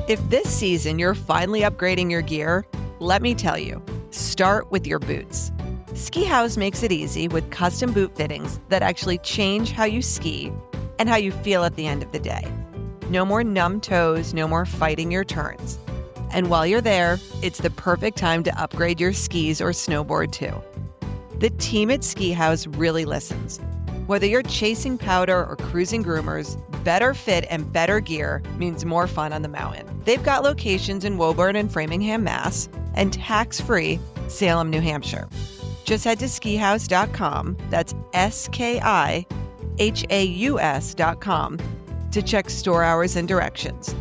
If this season you're finally upgrading your gear, let me tell you, start with your boots. Ski House makes it easy with custom boot fittings that actually change how you ski and how you feel at the end of the day. No more numb toes, no more fighting your turns. And while you're there, it's the perfect time to upgrade your skis or snowboard too. The team at Ski House really listens. Whether you're chasing powder or cruising groomers, better fit and better gear means more fun on the mountain. They've got locations in Woburn and Framingham, Mass, and tax-free Salem, New Hampshire. Just head to skihouse.com, that's skihaus.com, to check store hours and directions.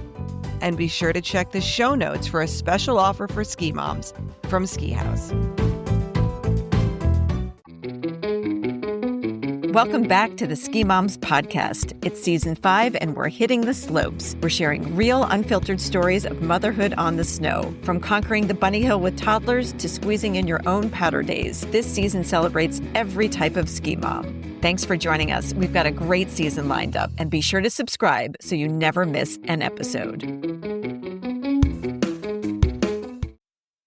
And be sure to check the show notes for a special offer for ski moms from Ski House. Welcome back to the Ski Moms podcast. It's season 5 and we're hitting the slopes. We're sharing real, unfiltered stories of motherhood on the snow. From conquering the bunny hill with toddlers to squeezing in your own powder days, this season celebrates every type of ski mom. Thanks for joining us. We've got a great season lined up, and be sure to subscribe so you never miss an episode.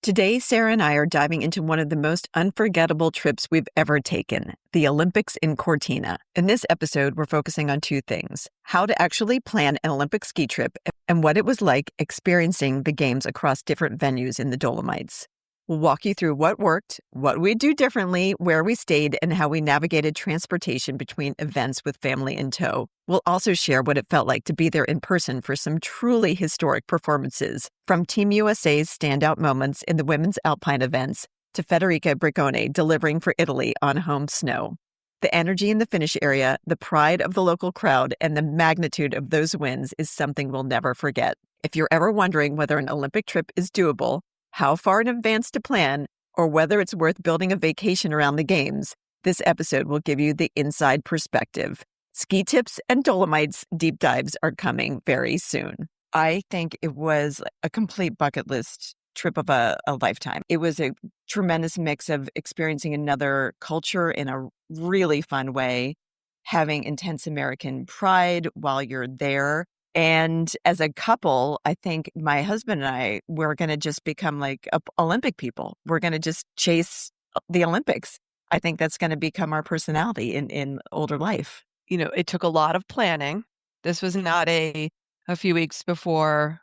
Today, Sarah and I are diving into one of the most unforgettable trips we've ever taken, the Olympics in Cortina. In this episode, we're focusing on 2 things: how to actually plan an Olympic ski trip and what it was like experiencing the games across different venues in the Dolomites. We'll walk you through what worked, what we do differently, where we stayed, and how we navigated transportation between events with family in tow. We'll also share what it felt like to be there in person for some truly historic performances, from Team USA's standout moments in the women's Alpine events to Federica Brignone delivering for Italy on home snow. The energy in the finish area, the pride of the local crowd, and the magnitude of those wins is something we'll never forget. If you're ever wondering whether an Olympic trip is doable, how far in advance to plan, or whether it's worth building a vacation around the games, this episode will give you the inside perspective. Ski tips and Dolomites deep dives are coming very soon. I think it was a complete bucket list trip of a lifetime. It was a tremendous mix of experiencing another culture in a really fun way, having intense American pride while you're there. And as a couple, I think my husband and I, we're going to just become like Olympic people. We're going to just chase the Olympics. I think that's going to become our personality in older life. You know, it took a lot of planning. This was not a few weeks before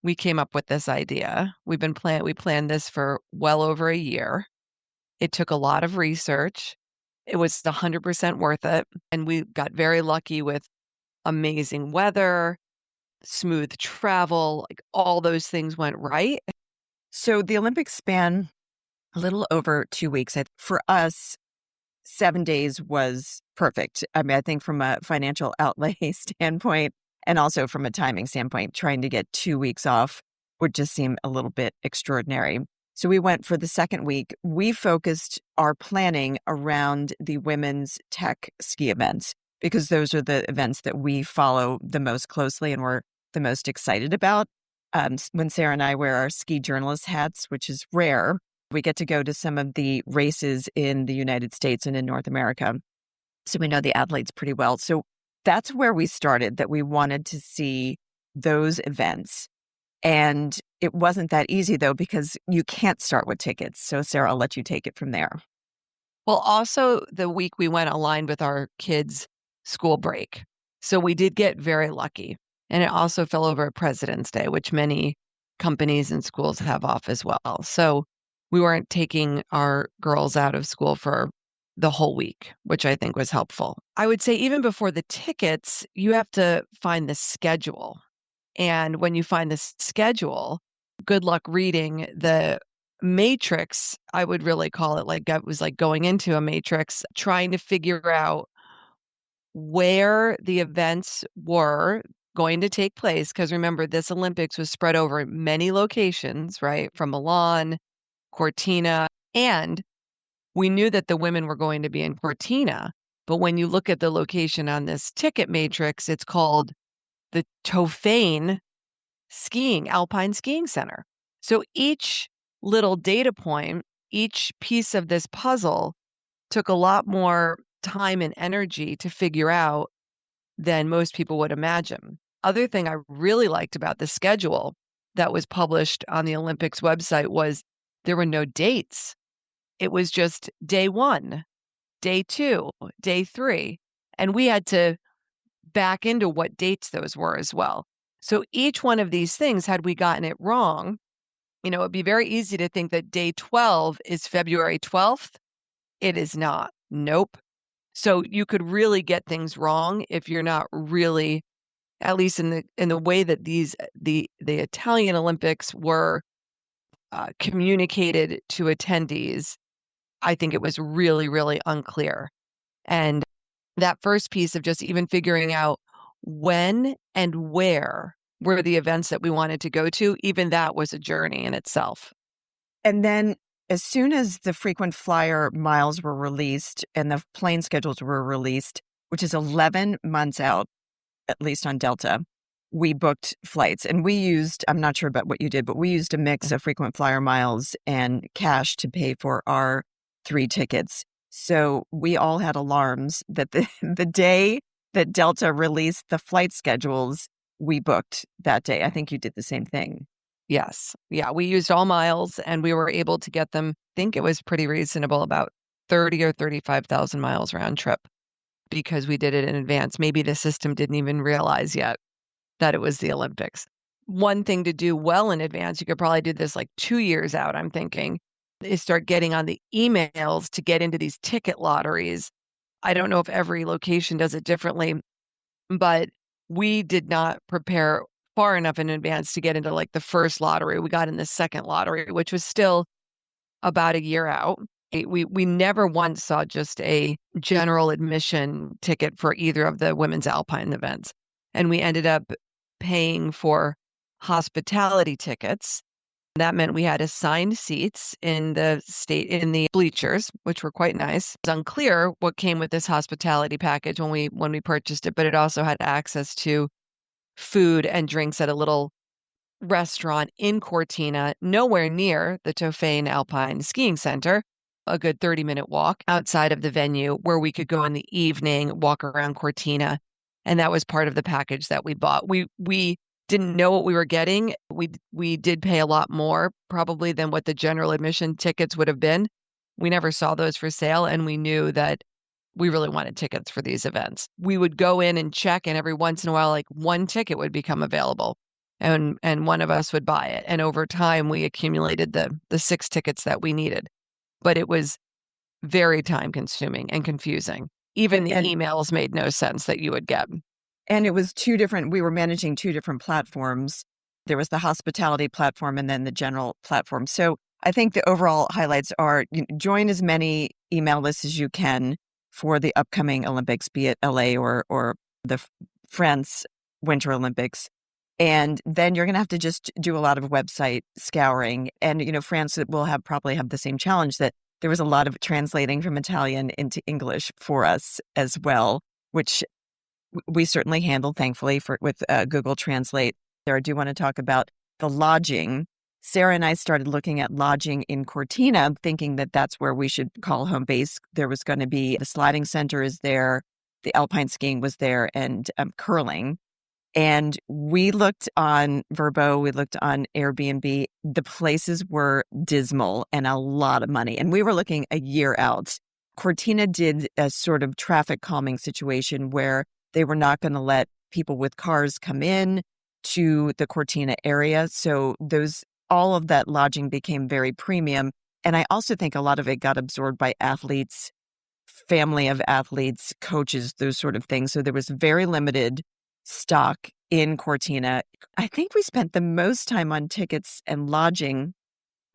we came up with this idea. We planned this for well over a year. It took a lot of research. It was 100% worth it. And we got very lucky with amazing weather, smooth travel, like all those things went right. So the Olympics span a little over 2 weeks. For us, 7 days was perfect. I mean, I think from a financial outlay standpoint and also from a timing standpoint, trying to get 2 weeks off would just seem a little bit extraordinary. So we went for the second week. We focused our planning around the women's tech ski events because those are the events that we follow the most closely and we're the most excited about. When Sarah and I wear our ski journalist hats, which is rare, we get to go to some of the races in the United States and in North America. So we know the athletes pretty well. So that's where we started, that we wanted to see those events. And it wasn't that easy, though, because you can't start with tickets. So Sarah, I'll let you take it from there. Well, also the week we went aligned with our kids' school break. So we did get very lucky. And it also fell over at President's Day, which many companies and schools have off as well. So we weren't taking our girls out of school for the whole week, which I think was helpful. I would say even before the tickets, you have to find the schedule. And when you find the schedule, good luck reading the matrix. I would really call it like, it was like going into a matrix, trying to figure out where the events were going to take place. Because remember, this Olympics was spread over many locations, right? From Milan, Cortina, and we knew that the women were going to be in Cortina. But when you look at the location on this ticket matrix, it's called the Tofane Alpine Skiing Center. So each little data point, each piece of this puzzle took a lot more time and energy to figure out than most people would imagine. Other thing I really liked about the schedule that was published on the Olympics website was there were no dates. It was just day 1, day 2, day 3, and we had to back into what dates those were as well. So each one of these things, had we gotten it wrong, it'd be very easy to think that day 12 is February 12th. It is not. Nope. So you could really get things wrong if you're not really, at least in the way that the Italian Olympics were communicated to attendees. I think it was really, really unclear. And that first piece of just even figuring out when and where were the events that we wanted to go to, even that was a journey in itself. And then as soon as the frequent flyer miles were released and the plane schedules were released, which is 11 months out, at least on Delta, we booked flights. And we used, I'm not sure about what you did, but we used a mix of frequent flyer miles and cash to pay for our 3 tickets. So we all had alarms that the day that Delta released the flight schedules, we booked that day. I think you did the same thing. Yes. Yeah, we used all miles and we were able to get them, I think it was pretty reasonable, about 30 or 35,000 miles round trip, because we did it in advance. Maybe the system didn't even realize yet that it was the Olympics. One thing to do well in advance, you could probably do this like 2 years out, I'm thinking, is start getting on the emails to get into these ticket lotteries. I don't know if every location does it differently, but we did not prepare far enough in advance to get into like the first lottery. We got in the second lottery, which was still about a year out. We never once saw just a general admission ticket for either of the women's Alpine events. And we ended up paying for hospitality tickets. That meant we had assigned seats in the bleachers, which were quite nice. It's unclear what came with this hospitality package when we purchased it, but it also had access to food and drinks at a little restaurant in Cortina, nowhere near the Tofane Alpine Skiing Center, a good 30-minute walk outside of the venue where we could go in the evening, walk around Cortina. And that was part of the package that we bought. We didn't know what we were getting. We did pay a lot more probably than what the general admission tickets would have been. We never saw those for sale, and we knew that we really wanted tickets for these events. We would go in and check, and every once in a while, like one ticket would become available, and one of us would buy it. And over time, we accumulated the 6 tickets that we needed. But it was very time consuming and confusing. Even the emails made no sense that you would get. And it was we were managing 2 different platforms. There was the hospitality platform and then the general platform. So I think the overall highlights are join as many email lists as you can for the upcoming Olympics, be it LA or the France Winter Olympics. And then you're going to have to just do a lot of website scouring. And, France will probably have the same challenge, that there was a lot of translating from Italian into English for us as well, which we certainly handled, thankfully, with Google Translate. There, I do want to talk about the lodging. Sarah and I started looking at lodging in Cortina, thinking that that's where we should call home base. There was going to be the sliding center is there, the alpine skiing was there, and curling. And we looked on Vrbo, we looked on Airbnb. The places were dismal and a lot of money. And we were looking a year out. Cortina did a sort of traffic calming situation where they were not going to let people with cars come in to the Cortina area. So all of that lodging became very premium. And I also think a lot of it got absorbed by athletes, family of athletes, coaches, those sort of things. So there was very limited stock in Cortina. I think we spent the most time on tickets and lodging.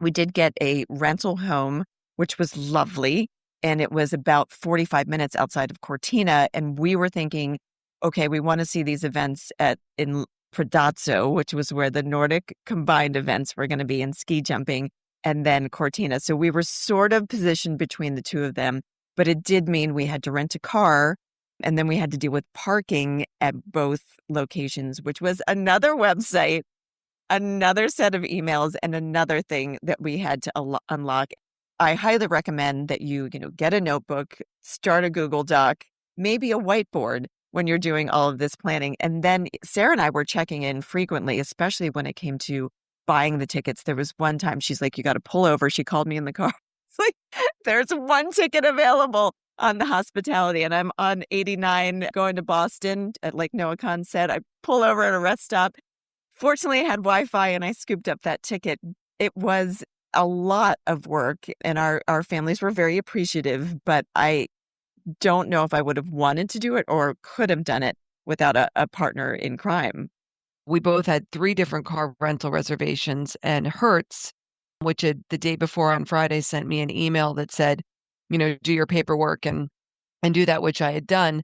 We did get a rental home, which was lovely. And it was about 45 minutes outside of Cortina. And we were thinking, okay, we want to see these events in Predazzo, which was where the Nordic combined events were going to be in ski jumping, and then Cortina. So we were sort of positioned between the two of them, but it did mean we had to rent a car, and then we had to deal with parking at both locations, which was another website, another set of emails, and another thing that we had to unlock. I highly recommend that you get a notebook, start a Google Doc, maybe a whiteboard when you're doing all of this planning. And then Sarah and I were checking in frequently, especially when it came to buying the tickets. There was one time she's like, you got to pull over. She called me in the car. It's like, there's one ticket available on the hospitality. And I'm on 89 going to Boston, like Noah Khan said. I pull over at a rest stop. Fortunately, I had Wi-Fi and I scooped up that ticket. It was a lot of work and our families were very appreciative, but I don't know if I would have wanted to do it or could have done it without a partner in crime. We both had 3 different car rental reservations, and Hertz, which had the day before on Friday sent me an email that said, do your paperwork and do that, which I had done,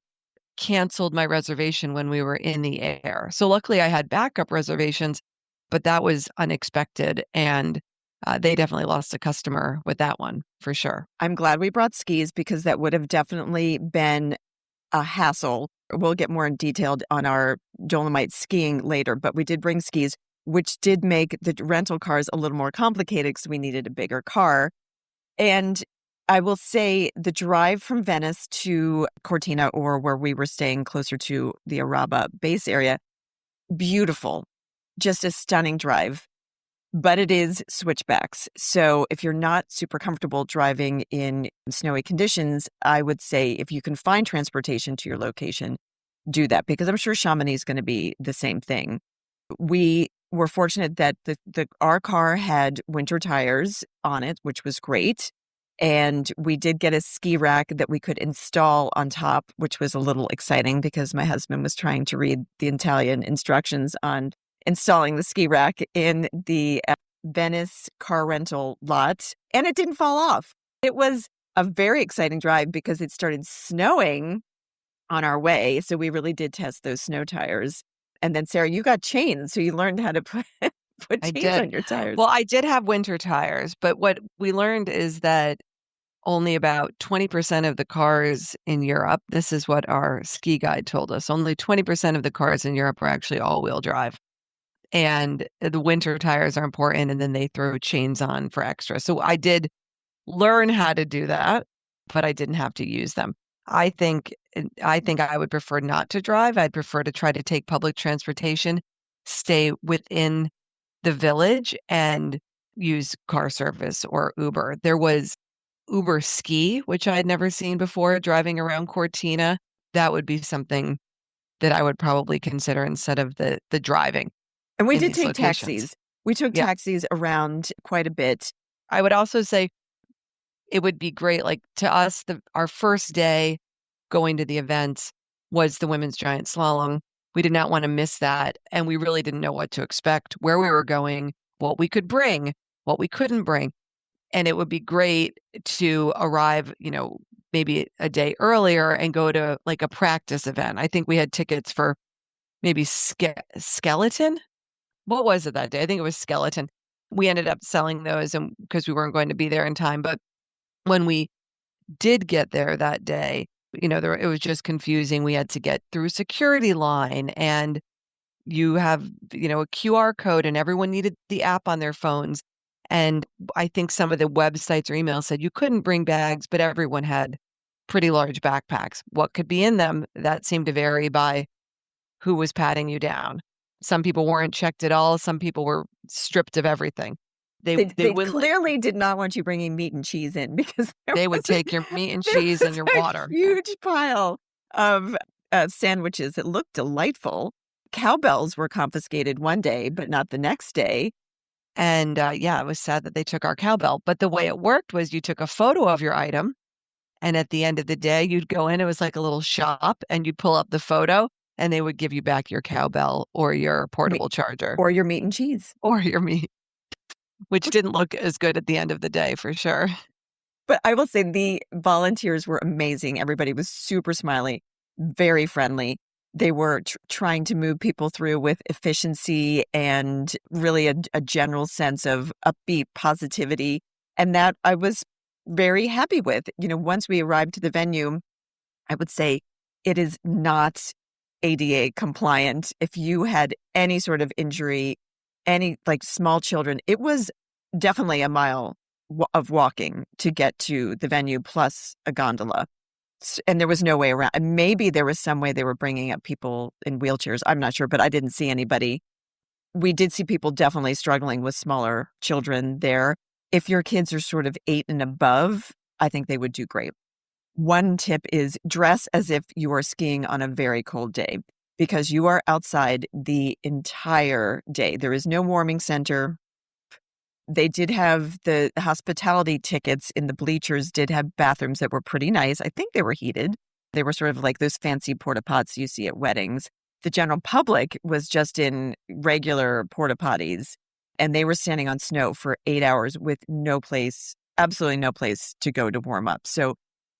canceled my reservation when we were in the air. So luckily I had backup reservations, but that was unexpected, and they definitely lost a customer with that one for sure. I'm glad we brought skis because that would have definitely been a hassle. We'll get more in detail on our Dolomites skiing later, but we did bring skis, which did make the rental cars a little more complicated because we needed a bigger car. And I will say the drive from Venice to Cortina, or where we were staying closer to the Araba base area, beautiful, just a stunning drive. But it is switchbacks. So if you're not super comfortable driving in snowy conditions, I would say if you can find transportation to your location, do that, because I'm sure Chamonix is going to be the same thing. We were fortunate that our car had winter tires on it, which was great. And we did get a ski rack that we could install on top, which was a little exciting because my husband was trying to read the Italian instructions on installing the ski rack in the Venice car rental lot, and it didn't fall off. It was a very exciting drive because it started snowing on our way, so we really did test those snow tires. And then, Sarah, you got chains, so you learned how to put chains on your tires. Well, I did have winter tires, but what we learned is that only about 20% of the cars in Europe, this is what our ski guide told us, only 20% of the cars in Europe are actually all-wheel drive. And the winter tires are important, and then they throw chains on for extra. So I did learn how to do that, but I didn't have to use them. I think I would prefer not to drive. I'd prefer to try to take public transportation, stay within the village, and use car service or Uber. There was Uber Ski, which I had never seen before, driving around Cortina. That would be something that I would probably consider instead of the driving. And we did take taxis. We took taxis around quite a bit. I would also say it would be great, like to us, our first day going to the events was the women's giant slalom. We did not want to miss that. And we really didn't know what to expect, where we were going, what we could bring, what we couldn't bring. And it would be great to arrive, maybe a day earlier and go to like a practice event. I think we had tickets for maybe skeleton. What was it that day? I think it was skeleton. We ended up selling those and because we weren't going to be there in time. But when we did get there that day, it was just confusing. We had to get through a security line, and you have, a QR code, and everyone needed the app on their phones. And I think some of the websites or emails said you couldn't bring bags, but everyone had pretty large backpacks. What could be in them? That seemed to vary by who was patting you down. Some people weren't checked at all. Some people were stripped of everything. They clearly did not want you bringing meat and cheese in because they would take your meat and cheese and your water. Huge pile of sandwiches that looked delightful. Cowbells were confiscated one day, but not the next day. And it was sad that they took our cowbell. But the way it worked was you took a photo of your item, and at the end of the day, you'd go in. It was like a little shop, and you'd pull up the photo, and they would give you back your cowbell or your portable charger. Or your meat and cheese. Or your meat, which didn't look as good at the end of the day, for sure. But I will say the volunteers were amazing. Everybody was super smiley, very friendly. They were trying to move people through with efficiency and really a general sense of upbeat positivity. And that I was very happy with. Once we arrived to the venue, I would say it is not ADA compliant. If you had any sort of injury, any like small children, it was definitely a mile of walking to get to the venue plus a gondola. And there was no way around. And maybe there was some way they were bringing up people in wheelchairs. I'm not sure, but I didn't see anybody we did see people definitely struggling with smaller children there. If your kids are sort of 8 and above, I think they would do great. One tip is dress as if you are skiing on a very cold day because you are outside the entire day. There is no warming center. They did have the hospitality tickets in the bleachers, did have bathrooms that were pretty nice. I think they were heated. They were sort of like those fancy porta pots you see at weddings. The general public was just in regular porta potties, and they were standing on snow for 8 hours with no place, absolutely no place to go to warm up. So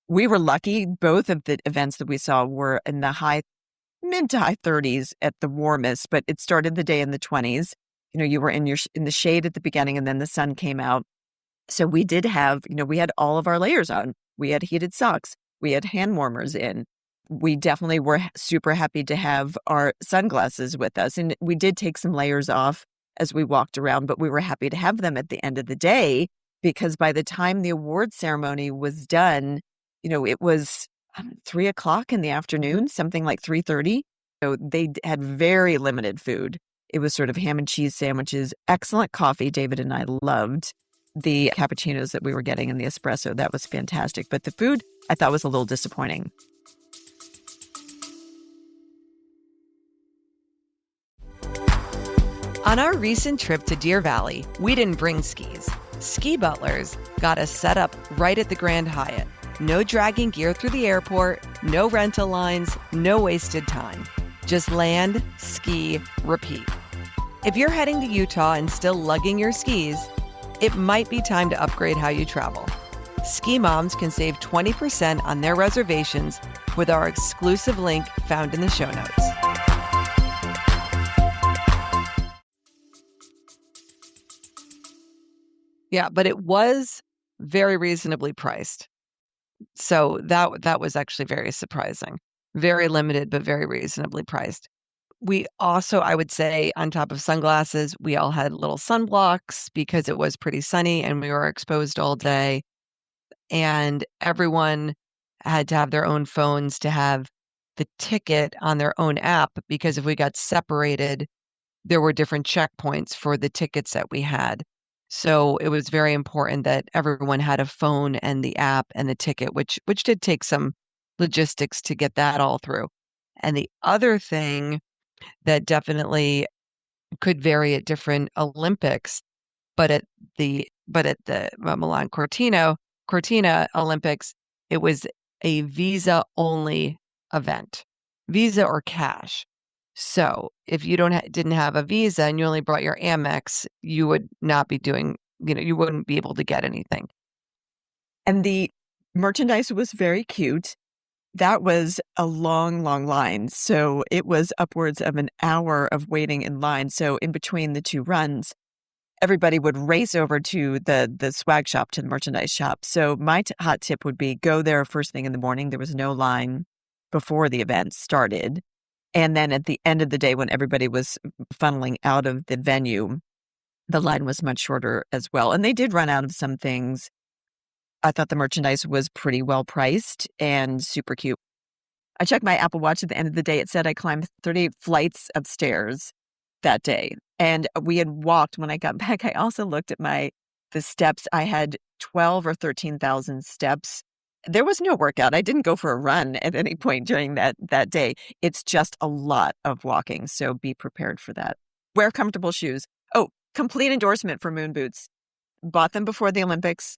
we were lucky. Both of the events that we saw were in the mid to high 30s at the warmest, but it started the day in the 20s. You were in the shade at the beginning, and then the sun came out. So we did have, we had all of our layers on. We had heated socks. We had hand warmers in. We definitely were super happy to have our sunglasses with us. And we did take some layers off as we walked around, but we were happy to have them at the end of the day because by the time the award ceremony was done, it was 3:00 in the afternoon, something like 3:30. So they had very limited food. It was sort of ham and cheese sandwiches, excellent coffee. David and I loved the cappuccinos that we were getting and the espresso. That was fantastic. But the food I thought was a little disappointing. On our recent trip to Deer Valley, we didn't bring skis. Ski butlers got us set up right at the Grand Hyatt. No dragging gear through the airport, no rental lines, no wasted time. Just land, ski, repeat. If you're heading to Utah and still lugging your skis, it might be time to upgrade how you travel. Ski moms can save 20% on their reservations with our exclusive link found in the show notes. Yeah, but it was very reasonably priced. So that was actually very surprising. Very limited, but very reasonably priced. We also, I would say, on top of sunglasses, we all had little sunblocks because it was pretty sunny and we were exposed all day. And everyone had to have their own phones to have the ticket on their own app because if we got separated, there were different checkpoints for the tickets that we had. So it was very important that everyone had a phone and the app and the ticket, which did take some logistics to get that all through. And the other thing that definitely could vary at different Olympics, but at the Milan-Cortina Olympics, it was a visa-only event, visa or cash. So if you didn't have a visa and you only brought your Amex, you would not be doing, you wouldn't be able to get anything. And the merchandise was very cute. That was a long, long line. So it was upwards of an hour of waiting in line. So in between the two runs, everybody would race over to the swag shop, to the merchandise shop. So my hot tip would be go there first thing in the morning. There was no line before the event started. And then at the end of the day, when everybody was funneling out of the venue, the line was much shorter as well. And they did run out of some things. I thought the merchandise was pretty well priced and super cute. I checked my Apple Watch at the end of the day. It said I climbed 38 flights of stairs that day. And we had walked when I got back. I also looked at the steps. I had 12 or 13,000 steps. There was no workout. I didn't go for a run at any point during that day. It's just a lot of walking. So be prepared for that. Wear comfortable shoes. Oh, complete endorsement for moon boots. Bought them before the Olympics.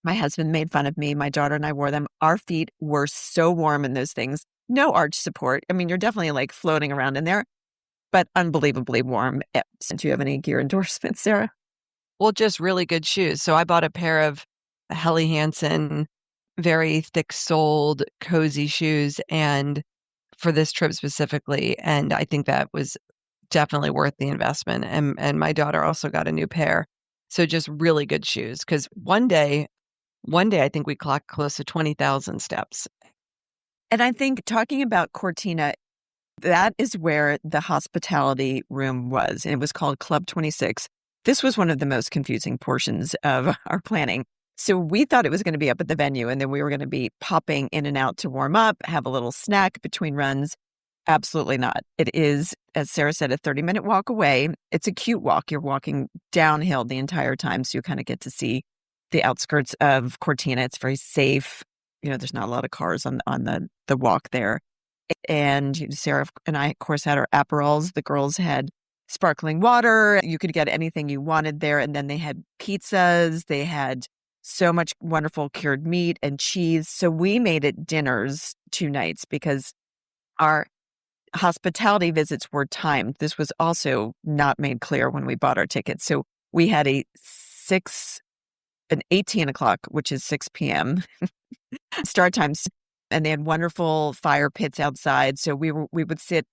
My husband made fun of me. My daughter and I wore them. Our feet were so warm in those things. No arch support. I mean, you're definitely like floating around in there, but unbelievably warm. Do you have any gear endorsements, Sarah? Well, just really good shoes. So I bought a pair of Helly Hansen, very thick-soled, cozy shoes, and for this trip specifically. And I think that was definitely worth the investment. And my daughter also got a new pair. So just really good shoes. Because one day I think we clocked close to 20,000 steps. And I think talking about Cortina, that is where the hospitality room was. And it was called Club 26. This was one of the most confusing portions of our planning. So we thought it was going to be up at the venue, and then we were going to be popping in and out to warm up, have a little snack between runs. Absolutely not. It is as Sarah said, a 30-minute walk away. It's a cute walk. You're walking downhill the entire time, so you kind of get to see the outskirts of Cortina. It's very safe. There's not a lot of cars on the walk there. And Sarah and I, of course, had our Aperols. The girls had sparkling water. You could get anything you wanted there. And then they had pizzas. They had so much wonderful cured meat and cheese. So we made it dinners 2 nights because our hospitality visits were timed. This was also not made clear when we bought our tickets. So we had an 18 o'clock, which is 6 p.m. start times. And they had wonderful fire pits outside. So we would sit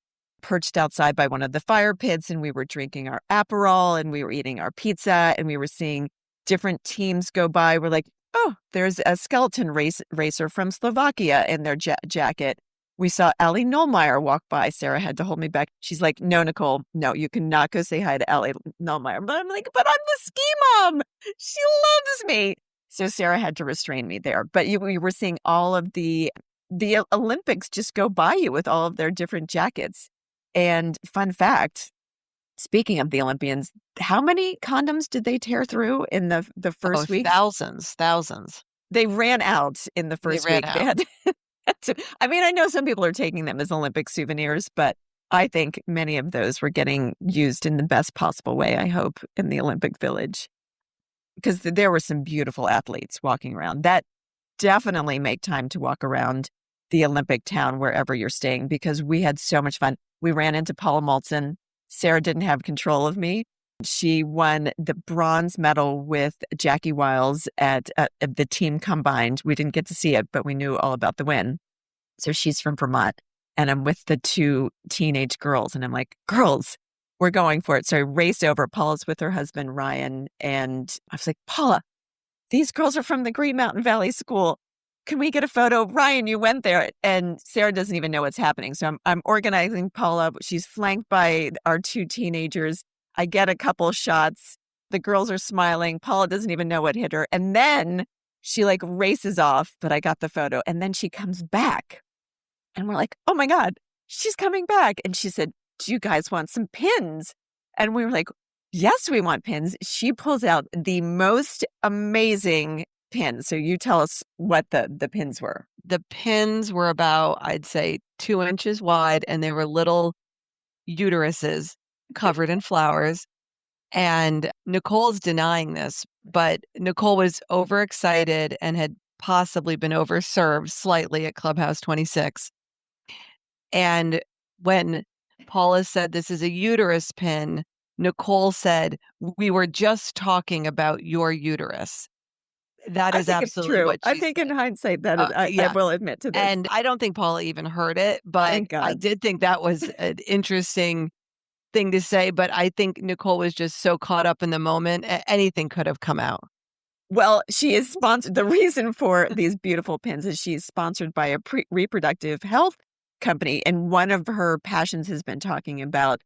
perched outside by one of the fire pits, and we were drinking our Aperol, and we were eating our pizza, and we were seeing different teams go by. We're like, oh, there's a skeleton racer from Slovakia in their jacket. We saw Ali Nollmeyer walk by. Sarah had to hold me back. She's like, no, Nicole, no, you cannot go say hi to Ali Nollmeyer. But I'm like, but I'm the ski mom. She loves me. So Sarah had to restrain me there. But we were seeing all of the Olympics just go by you with all of their different jackets. And fun fact, speaking of the Olympians, how many condoms did they tear through in the first week? Thousands. They ran out in the first week. They had I mean, I know some people are taking them as Olympic souvenirs, but I think many of those were getting used in the best possible way, I hope, in the Olympic Village. Because there were some beautiful athletes walking around. That definitely make time to walk around the Olympic town wherever you're staying, because we had so much fun. We ran into Paula Moltzan. Sarah didn't have control of me. She won the bronze medal with Jackie Wiles at the team combined. We didn't get to see it, but we knew all about the win. So she's from Vermont, and I'm with the 2 teenage girls, and I'm like, girls, we're going for it. So I raced over. Paula's with her husband, Ryan, and I was like, Paula, these girls are from the Green Mountain Valley School. Can we get a photo? Ryan, you went there. And Sarah doesn't even know what's happening. So I'm organizing Paula. She's flanked by our 2 teenagers. I get a couple shots. The girls are smiling. Paula doesn't even know what hit her. And then she races off, but I got the photo. And then she comes back. And we're like, oh my God, she's coming back. And she said, do you guys want some pins? And we were like, yes, we want pins. She pulls out the most amazing pins. So you tell us what the pins were. The pins were about, I'd say, 2 inches wide, and they were little uteruses covered in flowers. And Nicole's denying this, but Nicole was overexcited and had possibly been overserved slightly at Clubhouse 26. And when Paula said this is a uterus pin, Nicole said, we were just talking about your uterus. That is absolutely what she I think in hindsight, that is, I will admit to this. And I don't think Paula even heard it, but I did think that was an interesting thing to say. But I think Nicole was just so caught up in the moment, anything could have come out. Well, she is sponsored. The reason for these beautiful pins is she's sponsored by a reproductive health company. And one of her passions has been talking about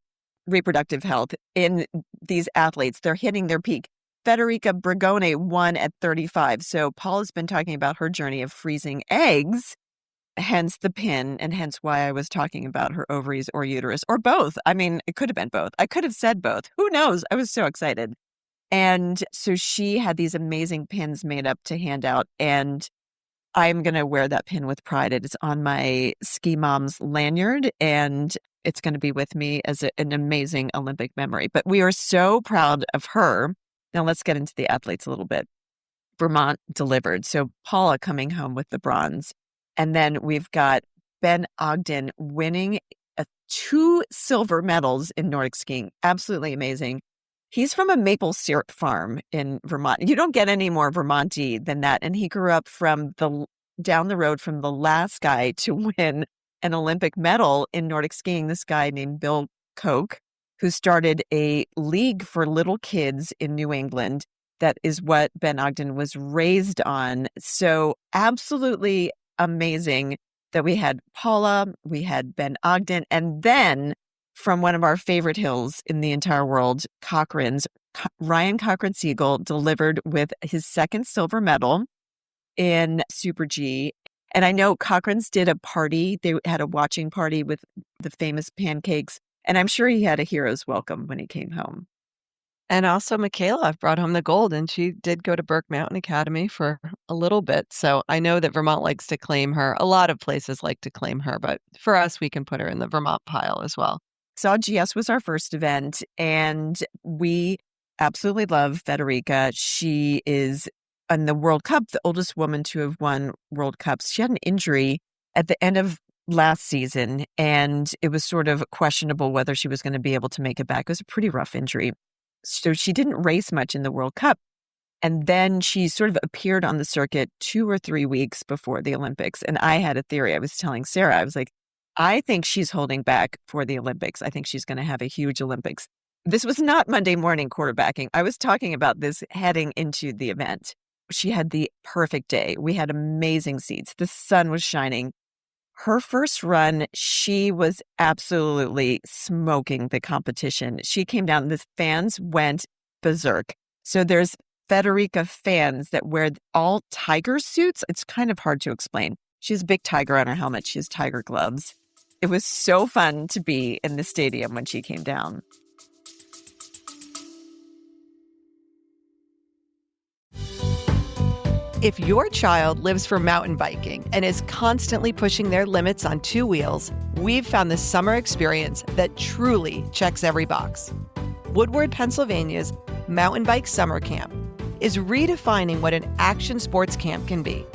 reproductive health in these athletes. They're hitting their peak. Federica Brignone won at 35. So Paula's been talking about her journey of freezing eggs, hence the pin, and hence why I was talking about her ovaries or uterus, or both. I mean, it could have been both. I could have said both. Who knows? I was so excited. And so she had these amazing pins made up to hand out, and I'm going to wear that pin with pride. It is on my Ski Mom's lanyard, and it's going to be with me as an amazing Olympic memory. But we are so proud of her. Now let's get into the athletes a little bit. Vermont delivered. So Paula coming home with the bronze. And then we've got Ben Ogden winning 2 silver medals in Nordic skiing. Absolutely amazing. He's from a maple syrup farm in Vermont. You don't get any more Vermonty than that. And he grew up down the road from the last guy to win an Olympic medal in Nordic skiing, this guy named Bill Koch, who started a league for little kids in New England. That is what Ben Ogden was raised on. So absolutely amazing that we had Paula, we had Ben Ogden, and then from one of our favorite hills in the entire world, Cochrane's, Ryan Cochran-Siegel delivered with his 2nd silver medal in Super G. And I know Cochran's did a party. They had a watching party with the famous pancakes. And I'm sure he had a hero's welcome when he came home. And also Mikaela brought home the gold, and she did go to Burke Mountain Academy for a little bit. So I know that Vermont likes to claim her. A lot of places like to claim her, but for us, we can put her in the Vermont pile as well. Saw GS was our first event, and we absolutely love Federica. She is in the World Cup, the oldest woman to have won World Cups. She had an injury at the end of last season, and it was sort of questionable whether she was going to be able to make it back. It was a pretty rough injury. So she didn't race much in the World Cup. And then she sort of appeared on the circuit 2 or 3 weeks before the Olympics. And I had a theory. I was telling Sarah, I was like, I think she's holding back for the Olympics. I think she's going to have a huge Olympics. This was not Monday morning quarterbacking. I was talking about this heading into the event. She had the perfect day. We had amazing seats. The sun was shining. Her first run, she was absolutely smoking the competition. She came down, the fans went berserk. So there's Federica fans that wear all tiger suits. It's kind of hard to explain. She has a big tiger on her helmet. She has tiger gloves. It was so fun to be in the stadium when she came down. If your child lives for mountain biking and is constantly pushing their limits on 2 wheels, we've found the summer experience that truly checks every box. Woodward, Pennsylvania's Mountain Bike Summer Camp is redefining what an action sports camp can be,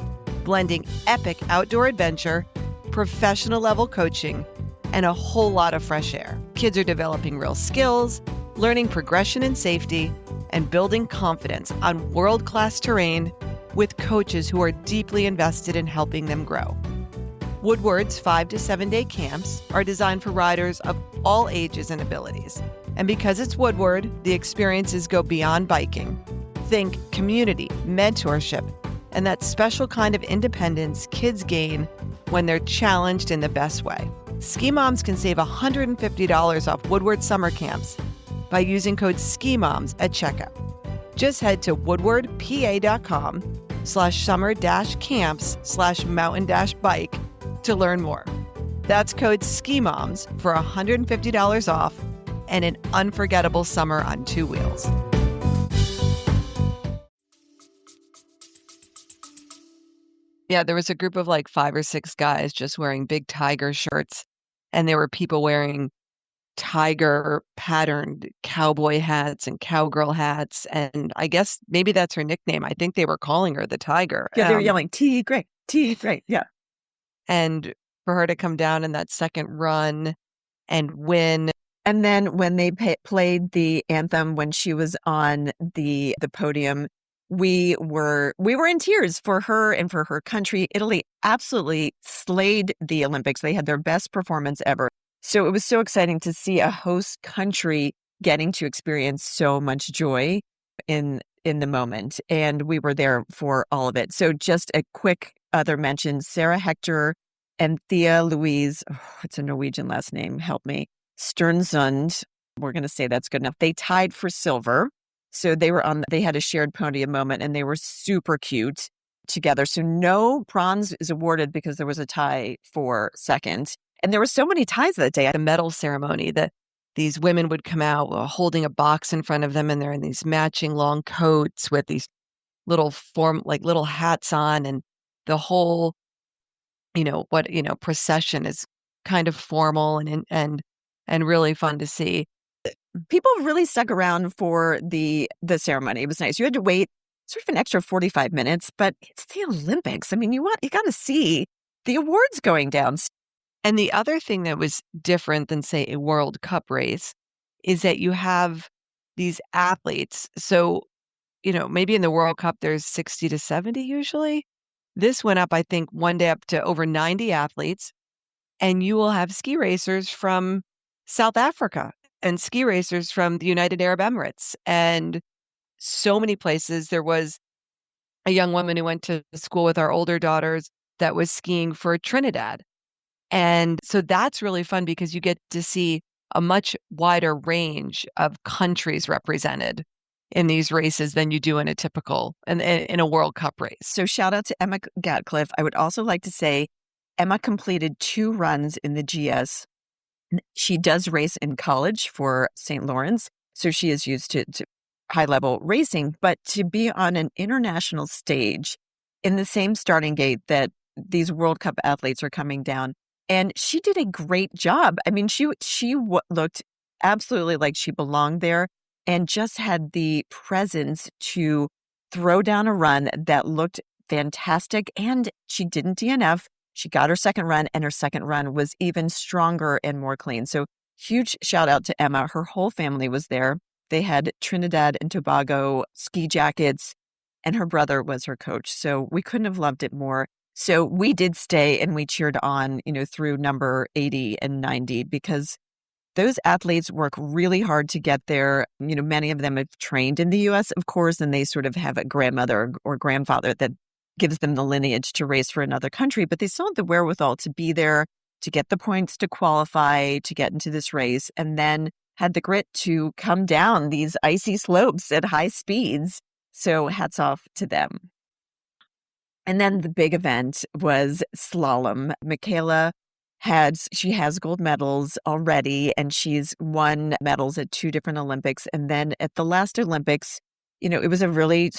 blending epic outdoor adventure, professional level coaching, and a whole lot of fresh air. Kids are developing real skills, learning progression and safety, and building confidence on world-class terrain with coaches who are deeply invested in helping them grow. Woodward's 5 to 7 day camps are designed for riders of all ages and abilities. And because it's Woodward, the experiences go beyond biking. Think community, mentorship, and that special kind of independence kids gain when they're challenged in the best way. Ski moms can save $150 off Woodward summer camps by using code SKIMOMS at checkout. Just head to woodwardpa.com/summer-camps/mountain-bike to learn more. That's code SKIMOMS for $150 off and an unforgettable summer on 2 wheels. Yeah, there was a group of like 5 or 6 guys just wearing big tiger shirts, and there were people wearing tiger patterned cowboy hats and cowgirl hats. And I guess maybe that's her nickname. I think they were calling her the Tiger. Yeah, they were yelling, Tigre, Tigre. Yeah. And for her to come down in that second run and win. And then when they played the anthem, when she was on the podium, we were in tears for her and for her country. Italy absolutely slayed the Olympics. They had their best performance ever. So it was so exciting to see a host country getting to experience so much joy in the moment. And we were there for all of it. So just a quick other mention, Sarah Hector and Thea Louise, it's a Norwegian last name, help me, Sternsund, we're going to say that's good enough. They tied for silver. So they had a shared podium moment and they were super cute together. So no bronze is awarded because there was a tie for second. And there were so many ties that day at the medal ceremony that these women would come out holding a box in front of them, and they're in these matching long coats with these little little hats on, and the whole, procession is kind of formal and really fun to see. People really stuck around for the ceremony. It was nice. You had to wait sort of an extra 45 minutes, but it's the Olympics. I mean, you got to see the awards going down. And the other thing that was different than, say, a World Cup race is that you have these athletes. So, maybe in the World Cup, there's 60 to 70 usually. This went up, I think, one day up to over 90 athletes. And you will have ski racers from South Africa and ski racers from the United Arab Emirates and so many places. There was a young woman who went to school with our older daughters that was skiing for Trinidad. And so that's really fun because you get to see a much wider range of countries represented in these races than you do in a typical, in a World Cup race. So shout out to Emma Gatcliffe. I would also like to say Emma completed 2 runs in the GS She does race in college for St. Lawrence, so she is used to high-level racing, but to be on an international stage in the same starting gate that these World Cup athletes are coming down, and she did a great job. I mean, she looked absolutely like she belonged there and just had the presence to throw down a run that looked fantastic, and she didn't DNF. She got her second run, and her second run was even stronger and more clean. So huge shout out to Emma. Her whole family was there. They had Trinidad and Tobago ski jackets, and her brother was her coach. So we couldn't have loved it more. So we did stay and we cheered on, through number 80 and 90 because those athletes work really hard to get there. Many of them have trained in the US, of course, and they sort of have a grandmother or grandfather that gives them the lineage to race for another country, but they still have the wherewithal to be there, to get the points to qualify, to get into this race, and then had the grit to come down these icy slopes at high speeds. So hats off to them. And then the big event was slalom. Mikaela she has gold medals already, and she's won medals at 2 different Olympics. And then at the last Olympics, it was a really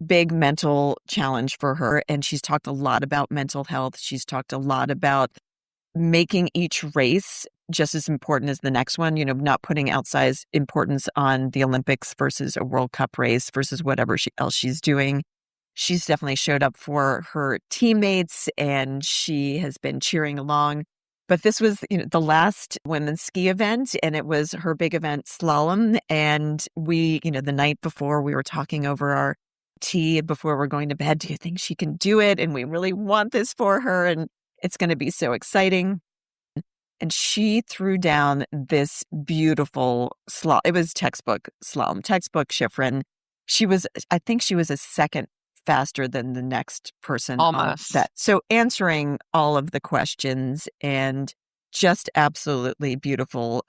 big mental challenge for her. And she's talked a lot about mental health. She's talked a lot about making each race just as important as the next one, not putting outsized importance on the Olympics versus a World Cup race versus whatever else she's doing. She's definitely showed up for her teammates and she has been cheering along. But this was the last women's ski event, and it was her big event, slalom. And we, the night before, we were talking over our tea before we're going to bed. Do you think she can do it? And we really want this for her, and it's going to be so exciting. And she threw down this beautiful slalom. It was textbook slalom, textbook Shiffrin. I think she was a second faster than the next person Almost. on that. So answering all of the questions and just absolutely beautiful.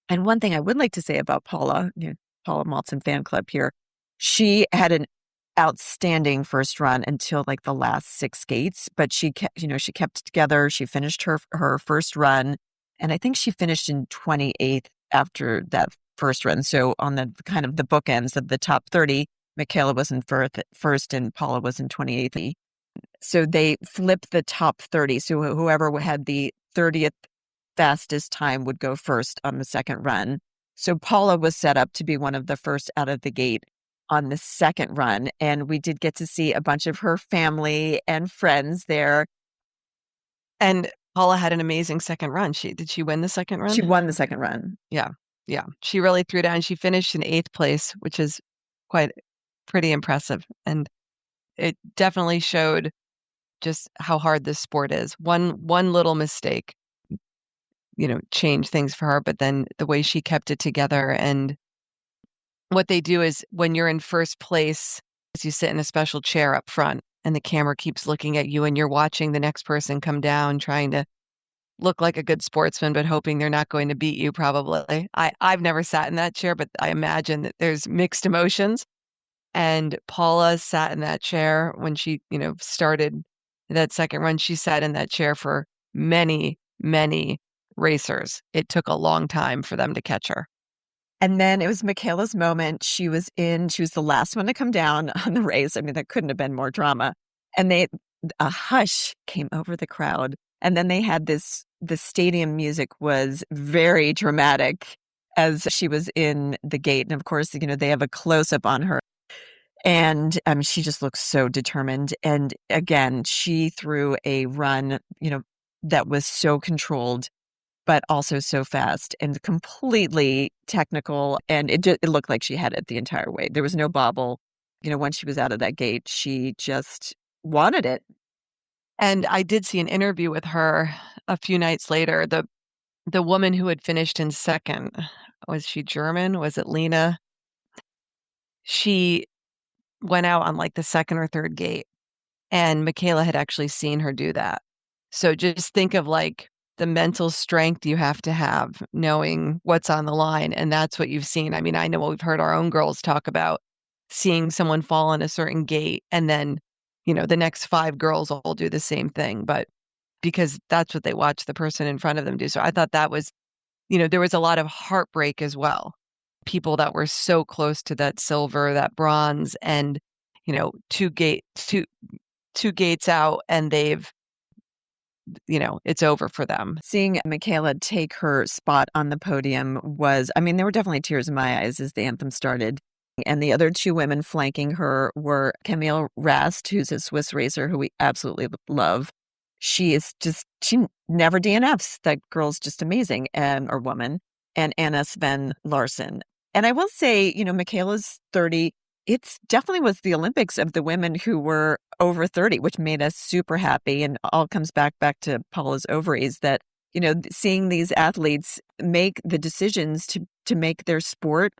And one thing I would like to say about Paula, Paula Moltzan fan club here, she had an outstanding first run until like the last 6 gates, but she kept it together. She finished her first run, and I think she finished in 28th after that first run. So on the kind of the bookends of the top 30, Mikaela was in first and Paula was in 28th. So they flipped the top 30. So whoever had the 30th fastest time would go first on the second run. So Paula was set up to be one of the first out of the gate on the second run. And we did get to see a bunch of her family and friends there. And Paula had an amazing second run. Did she win the second run? She won the second run. Yeah. Yeah. She really threw down. She finished in 8th place, which is pretty impressive. And it definitely showed just how hard this sport is. One little mistake, changed things for her, but then the way she kept it together. And what they do is when you're in first place, you sit in a special chair up front and the camera keeps looking at you and you're watching the next person come down, trying to look like a good sportsman, but hoping they're not going to beat you probably. I've never sat in that chair, but I imagine that there's mixed emotions. And Paula sat in that chair when she, started that second run. She sat in that chair for many, many racers. It took a long time for them to catch her. And then it was Mikaela's moment. She was the last one to come down on the race. I mean, there couldn't have been more drama. And a hush came over the crowd. And then they had the stadium music was very dramatic as she was in the gate. And of course, they have a close up on her. And she just looks so determined. And again, she threw a run, that was so controlled, but also so fast and completely technical. And it looked like she had it the entire way. There was no bobble. Once she was out of that gate, she just wanted it. And I did see an interview with her a few nights later. The woman who had finished in second, was she German? Was it Lena? She went out on like the second or third gate, and Mikaela had actually seen her do that. So just think of like the mental strength you have to have knowing what's on the line. And that's what you've seen. I mean, I know we've heard our own girls talk about seeing someone fall in a certain gate and then, the next 5 girls all do the same thing, but because that's what they watch the person in front of them do. So I thought that was there was a lot of heartbreak as well. People that were so close to that silver, that bronze, and, two gates out, and it's over for them. Seeing Mikaela take her spot on the podium was, there were definitely tears in my eyes as the anthem started. And the other two women flanking her were Camille Rast, who's a Swiss racer who we absolutely love. She never DNFs. That girl's just amazing, or woman. And Anna Sven Larsen. And I will say, Mikaela's 30. It definitely was the Olympics of the women who were over 30, which made us super happy. And all comes back to Paula's ovaries that, seeing these athletes make the decisions to make their sport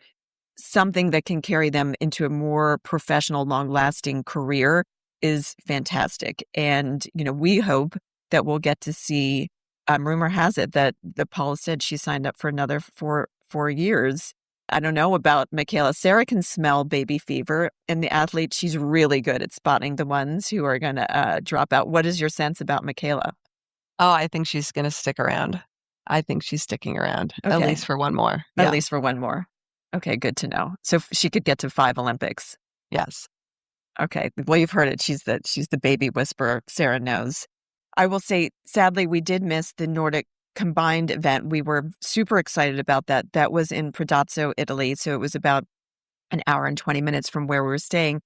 something that can carry them into a more professional, long-lasting career is fantastic. And, we hope that we'll get to see, rumor has it that Paula said she signed up for another four years. I don't know about Mikaela. Sarah can smell baby fever in the athlete. She's really good at spotting the ones who are going to drop out. What is your sense about Mikaela? Oh, I think she's going to stick around. I think she's sticking around, at least for one more. At least for one more. Okay, good to know. So she could get to 5 Olympics. Yes. Okay. Well, you've heard it. She's the baby whisperer. Sarah knows. I will say, sadly, we did miss the Nordic combined event. We were super excited about that. That was in Predazzo, Italy. So it was about an hour and 20 minutes from where we were staying.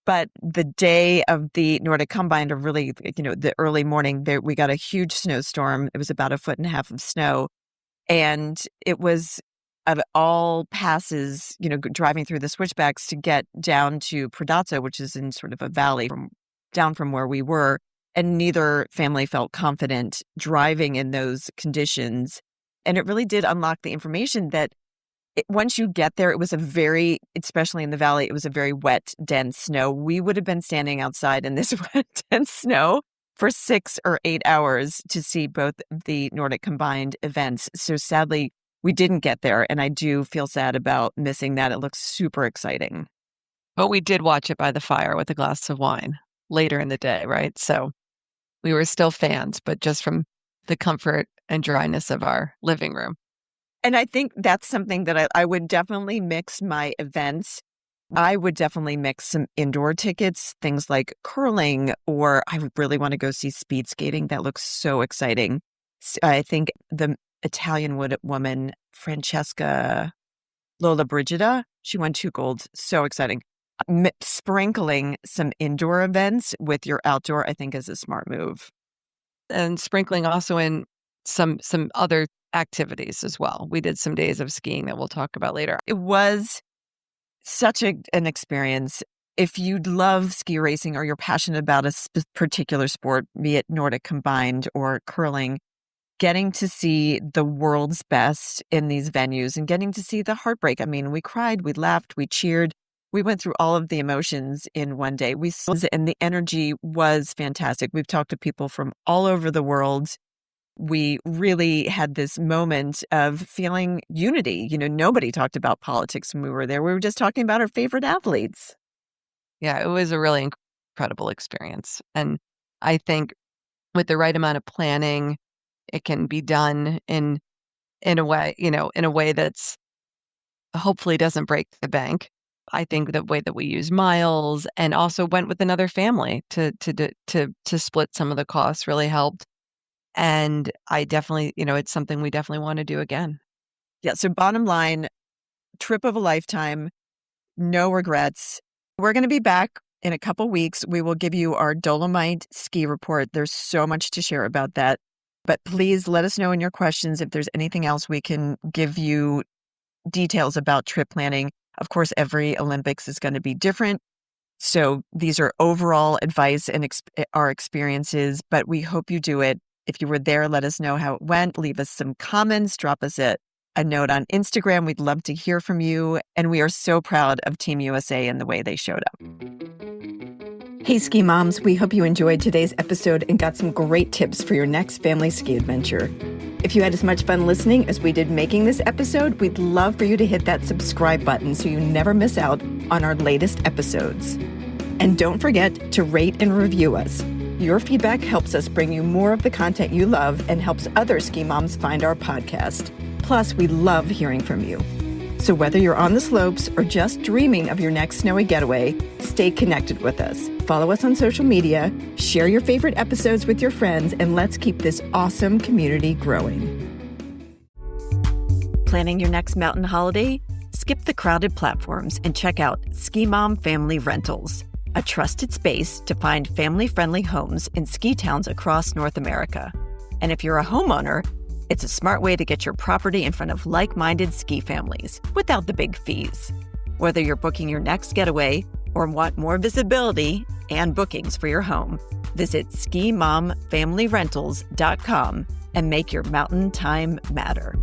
But the day of the Nordic combined, or really, the early morning, we got a huge snowstorm. It was about 1.5 feet of snow. And it was of all passes, driving through the switchbacks to get down to Predazzo, which is in sort of a valley down from where we were. And neither family felt confident driving in those conditions. And it really did unlock the information that once you get there, it was especially in the valley, it was a very wet, dense snow. We would have been standing outside in this wet, dense snow for 6 or 8 hours to see both the Nordic combined events. So sadly, we didn't get there. And I do feel sad about missing that. It looks super exciting. But we did watch it by the fire with a glass of wine later in the day, right? So we were still fans, but just from the comfort and dryness of our living room. And I think that's something that I would definitely mix my events. I would definitely mix some indoor tickets, things like curling, or I would really want to go see speed skating. That looks so exciting. I think the Italian woman, Francesca Lollobrigida, she won 2 golds. So exciting. Sprinkling some indoor events with your outdoor, I think, is a smart move. And sprinkling also in some other activities as well. We did some days of skiing that we'll talk about later. It was such an experience. If you love ski racing or you're passionate about a particular sport, be it Nordic combined or curling, getting to see the world's best in these venues and getting to see the heartbreak. We cried, we laughed, we cheered. We went through all of the emotions in one day. And the energy was fantastic. We've talked to people from all over the world. We really had this moment of feeling unity. Nobody talked about politics when we were there. We were just talking about our favorite athletes. Yeah, it was a really incredible experience. And I think with the right amount of planning, it can be done in a way that's hopefully doesn't break the bank. I think the way that we use miles and also went with another family to split some of the costs really helped. And I definitely, it's something we definitely want to do again. Yeah. So bottom line, trip of a lifetime, no regrets. We're going to be back in a couple weeks. We will give you our Dolomite ski report. There's so much to share about that. But please let us know in your questions if there's anything else we can give you details about trip planning. Of course, every Olympics is going to be different. So these are overall advice and our experiences, but we hope you do it. If you were there, let us know how it went. Leave us some comments. Drop us a note on Instagram. We'd love to hear from you. And we are so proud of Team USA and the way they showed up. Hey, ski moms. We hope you enjoyed today's episode and got some great tips for your next family ski adventure. If you had as much fun listening as we did making this episode, we'd love for you to hit that subscribe button so you never miss out on our latest episodes. And don't forget to rate and review us. Your feedback helps us bring you more of the content you love and helps other ski moms find our podcast. Plus, we love hearing from you. So whether you're on the slopes or just dreaming of your next snowy getaway, stay connected with us. Follow us on social media, share your favorite episodes with your friends, and let's keep this awesome community growing. Planning your next mountain holiday? Skip the crowded platforms and check out Ski Mom Family Rentals, a trusted space to find family-friendly homes in ski towns across North America. And if you're a homeowner, it's a smart way to get your property in front of like-minded ski families without the big fees. Whether you're booking your next getaway or want more visibility and bookings for your home, visit skimomfamilyrentals.com and make your mountain time matter.